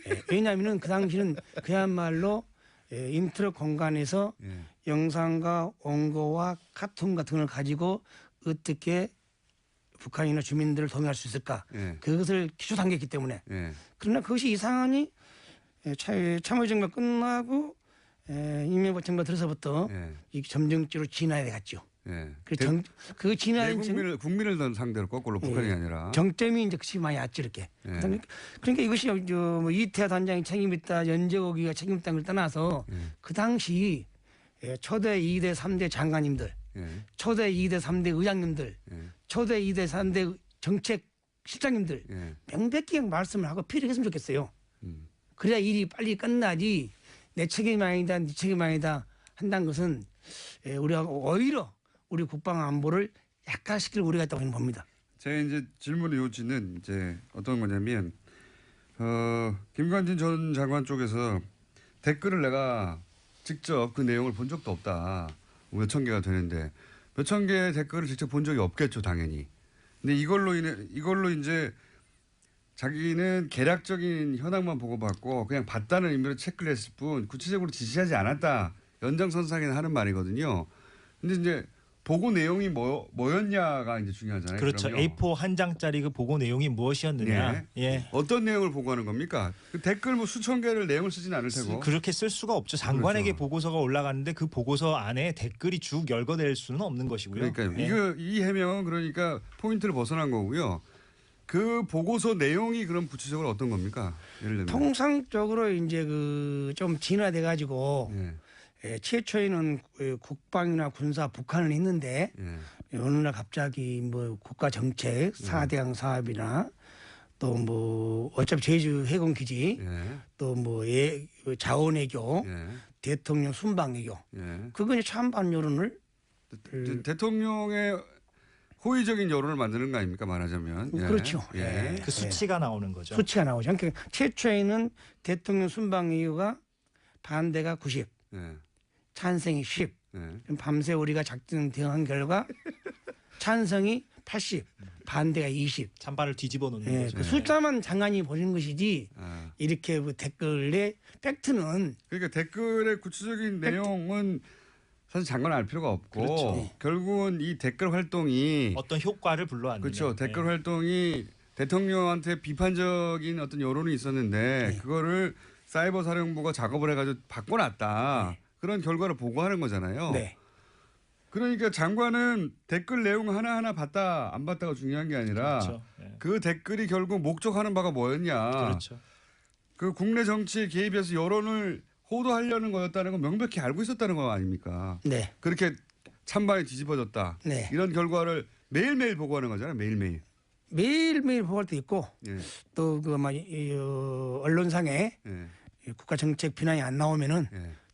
예, 왜냐하면은 그 당시는 그야말로 인터넷 공간에서 예. 영상과 원고와 카툰 같은 걸 가지고 어떻게 북한이나 주민들을 동의할 수 있을까? 예. 그것을 기초 단계였기 때문에. 예. 그러나 그것이 이상하니 참여정부가 끝나고 이명박 정부가 들어서부터 예. 이 점정지로 진화해 갔죠. 예. 그 지난 국민을 상대로 거꾸로 북한이 아니라 정점이 이제 그치 많이 왔죠 이렇게. 예. 그러니까 이것이 뭐 이태하 단장이 책임있다, 연재고기가 책임있다는 걸 떠나서 그 당시 초대 2대 3대 장관님들, 초대 2대 3대 의장님들, 초대 2대 3대 정책 실장님들 명백히 말씀을 하고 피력했으면 좋겠어요. 그래야 일이 빨리 끝나지 내 책임이 아니다, 네 책임이 아니다 한다는 것은 우리가 오히려 우리 국방 안보를 약화시킬 우려가 있다고 저는 봅니다. 제 이제 질문의 요지는 이제 어떤 거냐면 김관진 전 장관 쪽에서 댓글을 내가 직접 그 내용을 본 적도 없다. 몇천 개가 되는데 몇천 개의 댓글을 직접 본 적이 없겠죠, 당연히. 근데 이걸로 이제 자기는 개략적인 현황만 보고받고 그냥 봤다는 의미로 체크를 했을 뿐 구체적으로 지시하지 않았다. 연장선상에는 하는 말이거든요. 근데 이제 보고 내용이 뭐였냐가 이제 중요하잖아요. 그렇죠. 그러면. A4 한 장짜리 그 보고 내용이 무엇이었느냐. 예. 어떤 내용을 보고하는 겁니까? 그 댓글 뭐 수천 개를 내용을 쓰진 않을 테고. 그렇게 쓸 수가 없죠. 장관에게 그렇죠. 보고서가 올라갔는데 그 보고서 안에 댓글이 쭉 열거될 수는 없는 것이고요. 그러니까요. 예. 이 해명은 그러니까 포인트를 벗어난 거고요. 그 보고서 내용이 그럼 구체적으로 어떤 겁니까? 예를 들면 통상적으로 이제 그 좀 진화돼 가지고 최초에는 국방이나 군사 북한을 했는데 어느 날 갑자기 뭐 국가 정책 4대강 사업이나 또 뭐 어차피 제주 해군 기지 또 뭐 자원외교 대통령 순방외교 그거 이제 찬반 여론을 대통령의 호의적인 여론을 만드는 거 아닙니까 말하자면. 그렇죠. 그 수치가 나오는 거죠. 수치가 나오죠. 그러니까 최초에는 대통령 순방외교가 반대가 90, 찬성이 10. 밤새 우리가 작전 대응한 결과 찬성이 80, 반대가 20. 찬반을 뒤집어 놓는 거죠. 그 숫자만 장관이 보는 것이지 이렇게 그 댓글의 팩트는 그러니까 댓글의 구체적인 내용은 사실 장관은 알 필요가 없고 그렇죠. 결국은 이 댓글 활동이 어떤 효과를 불러왔느냐. 그렇죠. 댓글 활동이 대통령한테 비판적인 어떤 여론이 있었는데 그거를 사이버 사령부가 작업을 해가지고 바꿔놨다. 그런 결과를 보고하는 거잖아요. 그러니까 장관은 댓글 내용 하나하나 봤다 안 봤다가 중요한 게 아니라 그렇죠. 그 댓글이 결국 목적하는 바가 뭐였냐. 그렇죠. 그 국내 정치에 개입해서 여론을 호도하려는 거였다는 건 명백히 알고 있었다는 거 아닙니까? 그렇게 찬반이 뒤집어졌다. 이런 결과를 매일매일 보고하는 거잖아요. 매일매일. 매일매일 보고할 때 있고 또 그 언론상에 국가 정책 비난이 안 나오면은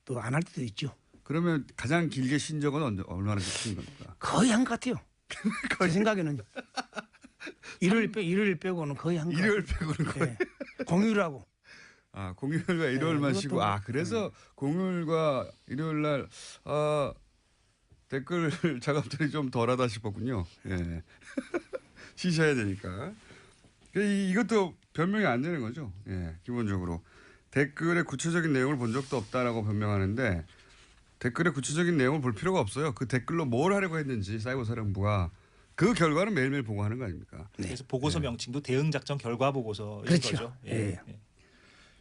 또 안 할 때도 있죠. 그러면 가장 길게 쉰 적은 얼마나 쉰 겁니까? 거의 한 것 같아요. 제 생각에는 일요일 빼고는 거의 한 것 같아요. 일요일 빼고는 거의. 공휴일하고. 아, 공휴일과 일요일만 쉬고. 아, 그래서 공휴일과 일요일 날 댓글 작업들이 좀 덜하다 싶었군요. 쉬셔야 되니까. 이것도 변명이 안 되는 거죠. 기본적으로. 댓글의 구체적인 내용을 본 적도 없다라고 변명하는데 댓글의 구체적인 내용을 볼 필요가 없어요. 그 댓글로 뭘 하려고 했는지 사이버 사령부가 그 결과는 매일매일 보고하는 거 아닙니까? 그래서 보고서 명칭도 대응작전 결과 보고서인 그렇죠. 거죠.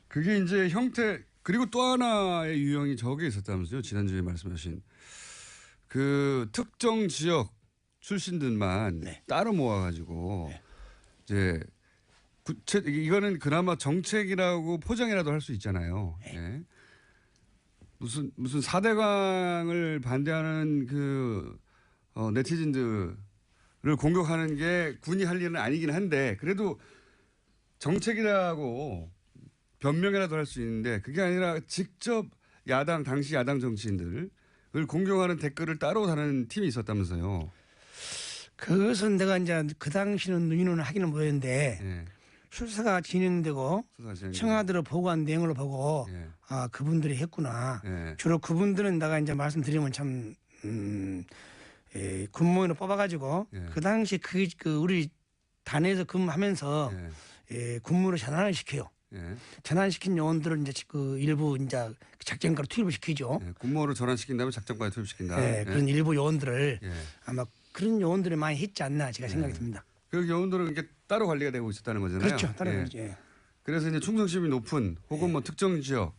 그게 이제 형태 그리고 또 하나의 유형이 저게 있었다면서요. 지난주에 말씀하신 그 특정 지역 출신들만 따로 모아가지고 이제 이거는 그나마 정책이라고 포장이라도 할 수 있잖아요. 무슨 4대강을 반대하는 그 네티즌들을 공격하는 게 군이 할 일은 아니긴 한데 그래도 정책이라고 변명이라도 할 수 있는데 그게 아니라 직접 당시 야당 정치인들을 공격하는 댓글을 따로 다는 팀이 있었다면서요. 그것은 내가 이제 그 당시는 눈이는 하기는 못했는데 수사가 진행되고 청와대로 보고한 내용을 보고 그분들이 했구나. 주로 그분들은 내가 이제 말씀드리면 참 군무원으로 뽑아가지고 그 당시 그 우리 단에서 근무하면서 군무로 전환을 시켜요. 전환시킨 요원들을 이제 그 일부 이제 작전가로 투입을 시키죠. 군무원으로 전환시킨 다음에 작전가에 투입시킨다. 그런 일부 요원들을 아마 그런 요원들이 많이 했지 않나 제가 생각이 듭니다. 그 요원들은 이렇게 따로 관리가 되고 있었다는 거잖아요. 그렇죠. 따로 관리죠. 그래서 이제 충성심이 높은 혹은 뭐 특정 지역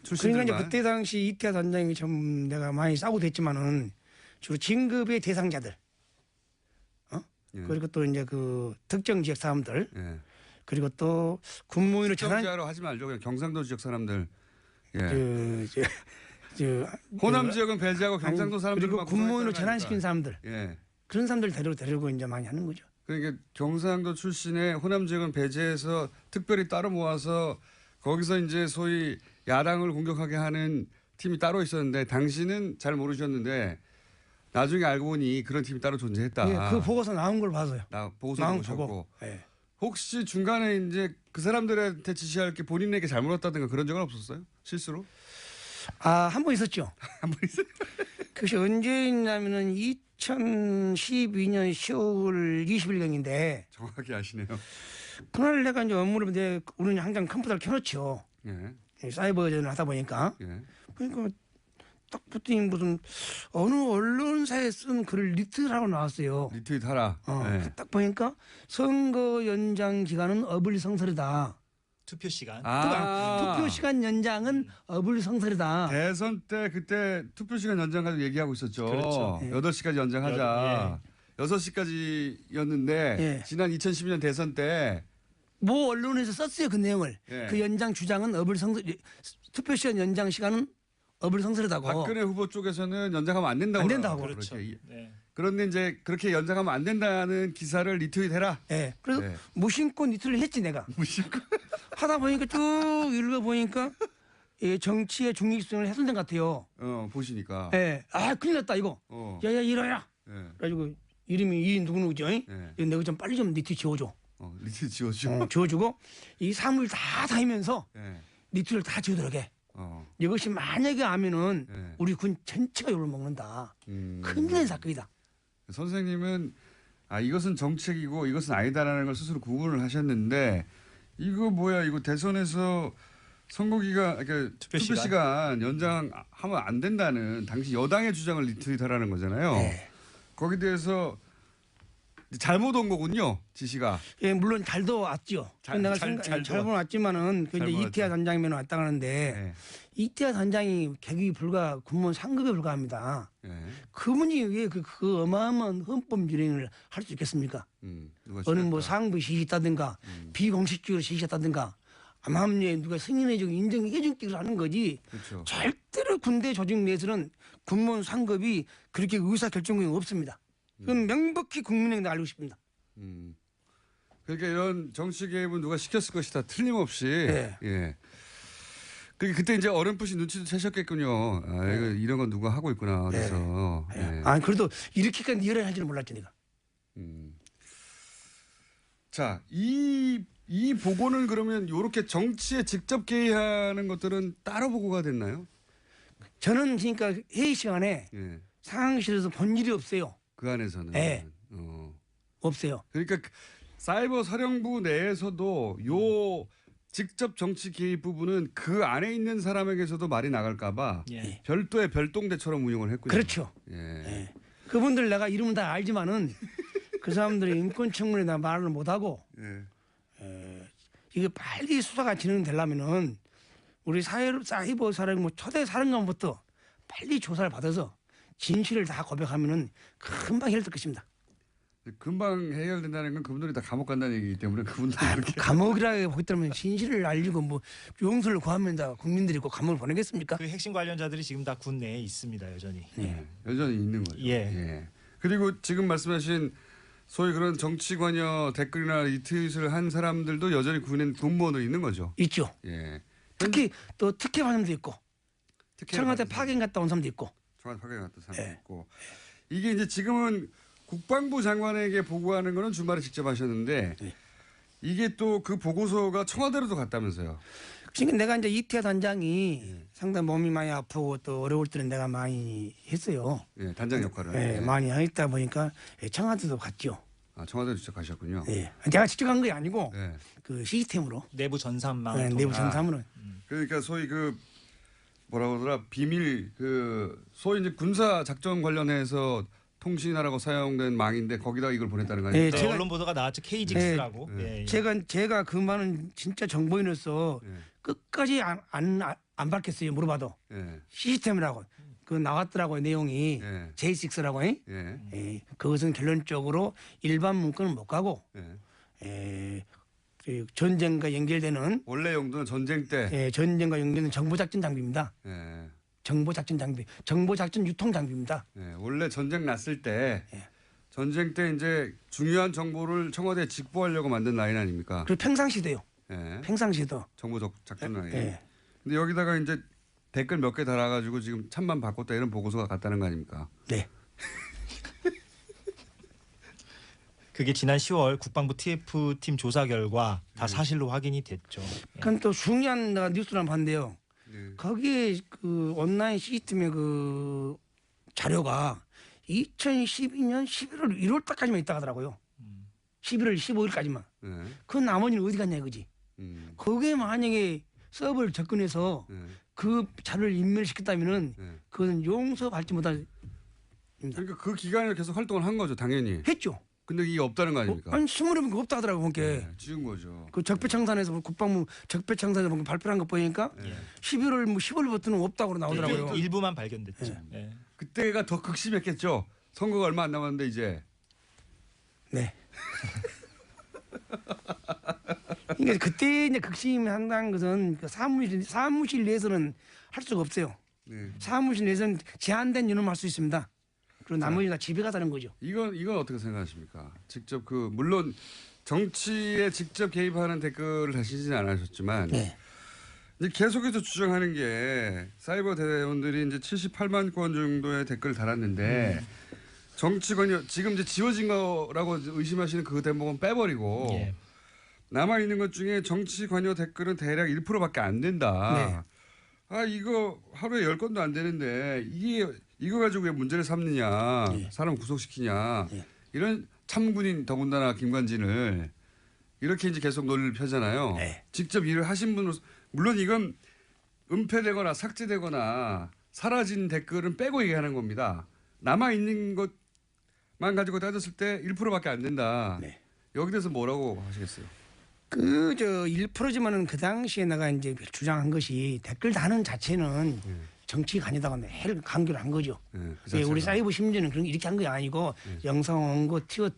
출신들만. 그러니까 이제 그때 당시 이태하 단장이 좀 내가 많이 싸우고 됐지만은 주로 진급의 대상자들, 예. 그리고 또 이제 그 특정 지역 사람들, 예. 그리고 또 군무원으로 전환, 지역으로 하지 말죠. 그냥 경상도 지역 사람들. 예. 호남 지역은 배제하고 경상도 사람들 그리고 군무원으로 전환시킨 사람들, 예. 그런 사람들 데리고 이제 많이 하는 거죠. 그러니까 경상도 출신의 호남 지역은 배제해서 특별히 따로 모아서 거기서 이제 소위 야당을 공격하게 하는 팀이 따로 있었는데 당신은 잘 모르셨는데 나중에 알고 보니 그런 팀이 따로 존재했다. 예, 그 보고서 나온 걸 봐서요. 보고서 보셨고. 예. 혹시 중간에 이제 그 사람들한테 지시할 게 본인에게 잘못 왔다든가 그런 적은 없었어요? 실수로? 한 번 있었죠. 한 번 있어요? 그것이 언제 있냐면은 2012년 10월 20일경인데 정확히 아시네요. 그날 내가 이제 업무를 우리는 항상 컴퓨터를 켜놓죠. 예. 사이버전을 하다 보니까 예. 그러니까 딱 붙더니 무슨 어느 언론사에 쓴 글을 리트라고 나왔어요. 리트윗 하라. 예. 딱 보니까 선거 연장 기간은 어불성설이다. 투표 시간. 투표 시간 연장은 어불성설이다. 대선 때 그때 투표 시간 연장 가지고 얘기하고 있었죠. 그렇죠. 8시까지 연장하자. 6시까지였는데 예. 지난 2012년 대선 때 뭐 언론에서 썼어요 그 내용을. 예. 그 연장 주장은 투표 시간 연장 시간은 어불성설이다고. 박근혜 후보 쪽에서는 연장하면 안 된다고. 안 된다고. 그렇죠. 그렇게. 네. 그런데 이제 그렇게 연장하면 안 된다는 기사를 리트윗해라. 예. 그래서 네. 무심코 리트를 했지 내가. 무심코. 하다 보니까 쭉 읽어 보니까 정치의 중립성을 훼손된 것 같아요. 보시니까. 예. 큰일 났다 이거. 야야 이러야. 예. 그래가지고 이름이 이 누구누구죠? 예. 내가 좀 빨리 좀 리트 지워줘. 리트윗 지워줘. 지워주고 이 사물 다 다니면서 예. 리트를 다 지우도록 해. 어. 이것이 만약에 하면은 예. 우리 군 전체가 욕을 먹는다. 음. 큰일 난 사건이다. 선생님은 이것은 정책이고 이것은 아니다라는 걸 스스로 구분을 하셨는데 이거 뭐야 이거 대선에서 선거기간 그러니까 투표 시간 연장하면 안 된다는 당시 여당의 주장을 리트윗하라는 거잖아요. 네. 거기에 대해서 잘못 온 거군요 지시가. 예, 물론 잘도 왔죠. 내가 잘못 왔지만은 그 이제 이태하 단장이면 왔다 가는데 네. 이태하 단장이 계급이 군무원 상급에 불과합니다. 네. 그분이 왜 그 어마어마한 헌법 유린을 할 수 있겠습니까? 어느 뭐 상부 지시했다든가 비공식적으로 지시했다든가 암암리에 누가 승인해주고 인정해주기를 하는 거지. 그렇죠. 절대로 군대 조직 내에서는 군무원 상급이 그렇게 의사결정권이 없습니다. 그건 명백히 국민에게 알고 싶습니다. 그러니까 이런 정치 개입은 누가 시켰을 것이다. 틀림없이. 네. 예. 그때 이제 어렴풋이 눈치도 채셨겠군요. 이런 건 누가 하고 있구나. 그래서. 네. 예. 그래도 이렇게까지 리얼을 할 줄은 몰랐죠, 내가. 자, 이 보고는 그러면 이렇게 정치에 직접 개입하는 것들은 따로 보고가 됐나요? 저는 그러니까 회의 시간에 예. 상황실에서 본 일이 없어요. 그 안에서는. 네. 없어요. 그러니까 사이버 사령부 내에서도 요 직접 정치 개입 부분은 그 안에 있는 사람에게서도 말이 나갈까봐 예. 별도의 별동대처럼 운영을 했군요. 그렇죠. 예. 예. 그분들 내가 이름은 다 알지만은 그 사람들이 인권청문회에 나 말을 못하고 이게 빨리 수사가 진행되려면은 우리 사이버 사령부 초대 사령관부터 빨리 조사를 받아서 진실을 다 고백하면은 금방 해결될 것입니다. 금방 해결된다는 건 그분들이 다 감옥 간다는 얘기이기 때문에 그분들 그렇게 감옥이라 보기 때문에 진실을 알리고 뭐 용서를 구하면 다 국민들이 꼭 감옥을 보내겠습니까? 그 핵심 관련자들이 지금 다 군 내에 있습니다, 여전히. 네. 여전히 있는 거죠. 예. 그리고 지금 말씀하신 소위 그런 정치 관여 댓글이나 리트윗을 한 사람들도 여전히 군무원으로 있는 거죠. 있죠. 예. 특히 또 특혜 받는 사람도 있고 특혜 청와대 파견 갔다 온 사람도 있고. 청와대 파견 갔다 온 사람도 있고. 이게 이제 지금은 국방부 장관에게 보고하는 거는 주말에 직접 하셨는데 이게 또 그 보고서가 청와대로도 갔다면서요. 그러니까 내가 이제 이태하 단장이 상당히 몸이 많이 아프고 또 어려울 때는 내가 많이 했어요. 예, 단장 역할을. 예, 많이 했다 보니까 청와대도 갔죠. 청와대도 직접 가셨군요. 예. 내가 직접 간 게 아니고 예. 그 시스템으로. 내부 전산망. 내부 전산으로. 그러니까 소위 그 뭐라고 하더라 비밀 그 소위 이제 군사 작전 관련해서 통신하라고 사용된 망인데 거기다 이걸 보냈다는 거 아니에요? 네, 언론 보도가 나왔죠. KGX라고. 제가 그 말은 진짜 정보인으로서 끝까지 안 밝혔어요. 물어봐도 시스템이라고 그 나왔더라고요 내용이 예. J6라고. 예. 그것은 결론적으로 일반 문건은 못 가고 그 전쟁과 연결되는 원래 용도는 전쟁 때. 전쟁과 연결되는 정보작전 장비입니다. 예. 정보작전 장비, 정보작전 유통 장비입니다. 예. 원래 전쟁 났을 때 예. 전쟁 때 이제 중요한 정보를 청와대에 직보하려고 만든 라인 아닙니까? 그리고 평상시도요. 예. 평상시도. 정보 작전 라인. 예. 근데 여기다가 이제 댓글 몇 개 달아가지고 지금 참만 바꿨다 이런 보고서가 갔다는 거 아닙니까? 네. 그게 지난 10월 국방부 TF팀 조사 결과 다 사실로 확인이 됐죠. 그건 또 중요한 뉴스를 한번 봤는데요. 네. 거기에 그 온라인 시스템의 그 자료가 2012년 11월 1월 달까지만 있다 하더라고요. 11월 15일까지만. 네. 그 나머지는 어디 갔냐 이거지. 음. 그게 만약에 서버를 접근해서 네. 그 자료를 인멸시켰다면은 네. 그건 용서받지 못할. 그러니까 그 기간에 계속 활동을 한 거죠, 당연히. 했죠. 근데 이게 없다는 거 아닙니까? 아니 신문에 보니까 없다 하더라고 보니까. 네, 지운 거죠. 그 적폐청산에서 국방부 적폐청산에서 보니까 발표한 거 보니까 네. 11월 뭐 10월부터는 없다고 나오더라고요. 일부만 발견됐죠. 예. 그때가 더 극심했겠죠. 선거가 얼마 안 남았는데 이제. 네. 그러니까 그때 이제 극심한다는 것은 그 사무실 내에서는 할 수가 없어요. 네. 사무실 내에서는 제한된 유념을 할 수 있습니다. 그리고 나머지 다 집에 가자는 거죠. 이건 어떻게 생각하십니까? 직접 그 물론 정치에 직접 개입하는 댓글을 다시지는 않으셨지만 네. 이제 계속해서 주장하는 게 사이버 대원들이 이제 78만 건 정도의 댓글을 달았는데 정치권이 지금 이제 지워진 거라고 의심하시는 그 대목은 빼버리고 예. 남아 있는 것 중에 정치 관여 댓글은 대략 1%밖에 안 된다. 네. 아 이거 하루에 10건도 안 되는데 이거 가지고 왜 문제를 삼느냐, 예. 사람 구속시키냐 예. 이런 참군인 더군다나 김관진을 이렇게 이제 계속 논리를 펴잖아요. 네. 직접 일을 하신 분으로서 물론 이건 은폐되거나 삭제되거나 사라진 댓글은 빼고 얘기하는 겁니다. 남아 있는 것만 가지고 따졌을 때 1%밖에 안 된다. 네. 여기 대해서 뭐라고 하시겠어요? 그 1%지만은 그 당시에 내가 이제 주장한 것이 댓글 다는 자체는 정치 관여다가 매일 강조를 한 거죠. 네, 그 예, 자체가. 우리 사이버 심지어는 그런 이렇게 한 게 아니고 영상 원고 티어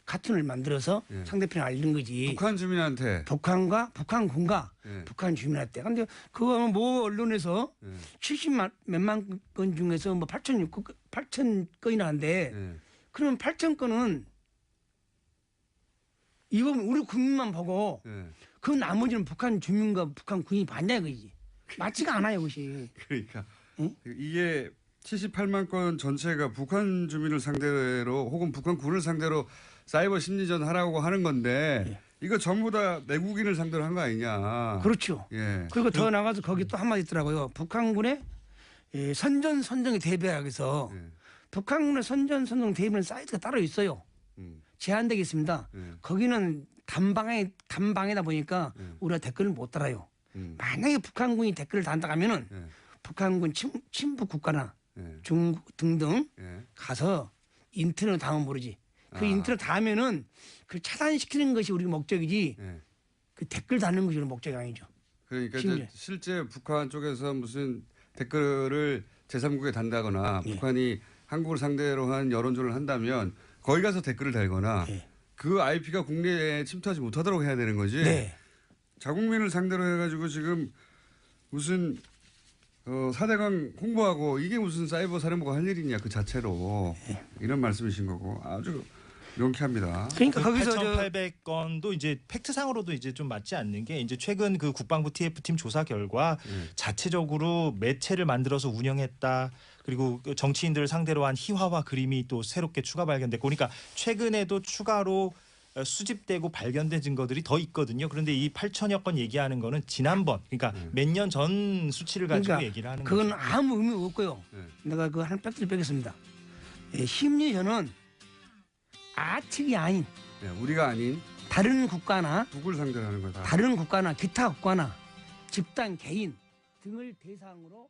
카툰을 만들어서 상대편에 알린 거지. 북한 주민한테 북한과 북한군과 네. 북한 주민한테. 근데 그거 뭐 언론에서 네. 70만 몇만 건 중에서 뭐 8천 건이나 한데 네. 그러면 8천 건은 이거 우리 국민만 보고 네. 그 나머지는 북한 주민과 북한 군인이 봤냐 이거지. 맞지가 않아요, 그것이. 그러니까 응? 이게 78만 건 전체가 북한 주민을 상대로 혹은 북한군을 상대로 사이버 심리전 하라고 하는 건데 이거 전부 다 내국인을 상대로 한 거 아니냐. 그렇죠. 예. 그리고 더 나가서 거기 또 한마디 있더라고요. 북한군의 선전선정에 대비하기 위해서 예. 북한군의 선전선정 대비하는 사이트가 따로 있어요. 제한되게 있습니다. 거기는 단방에다 보니까 우리가 댓글을 못 달아요. 만약에 북한군이 댓글을 단다 하면은 북한군 친북 국가나 중국 등등 가서 인터넷 당하면 모르지. 그 인터넷 당하면은 그걸 차단시키는 것이 우리 목적이지 그 댓글 다는 것이 우리 목적이 아니죠. 그러니까 이제 실제 북한 쪽에서 무슨 댓글을 제3국에 단다거나 북한이 한국을 상대로 한 여론조를 한다면 거기 가서 댓글을 달거나 그 IP가 국내에 침투하지 못하도록 해야 되는 거지. 네. 자국민을 상대로 해가지고 지금 무슨 4대강 홍보하고 이게 무슨 사이버 사령부가 할 일이냐 그 자체로 이런 말씀이신 거고 아주 명쾌합니다. 그러니까 거기서 8,800건도 이제 팩트상으로도 이제 좀 맞지 않는 게 이제 최근 그 국방부 TF팀 조사 결과 자체적으로 매체를 만들어서 운영했다. 그리고 정치인들을 상대로 한 희화화 그림이 또 새롭게 추가 발견됐고 그러니까 최근에도 추가로 수집되고 발견된 증거들이 더 있거든요. 그런데 이 8천여 건 얘기하는 거는 지난번 그러니까 몇 년 전 수치를 가지고 그러니까 얘기를 하는 그건 거죠. 아무 의미 없고요. 내가 그 한 팩트를 빼겠습니다. 심리전은 아측이 아닌 우리가 아닌 다른 국가나 북을 상대로 하는 거다. 다른 국가나 기타 국가나 집단 개인 등을 대상으로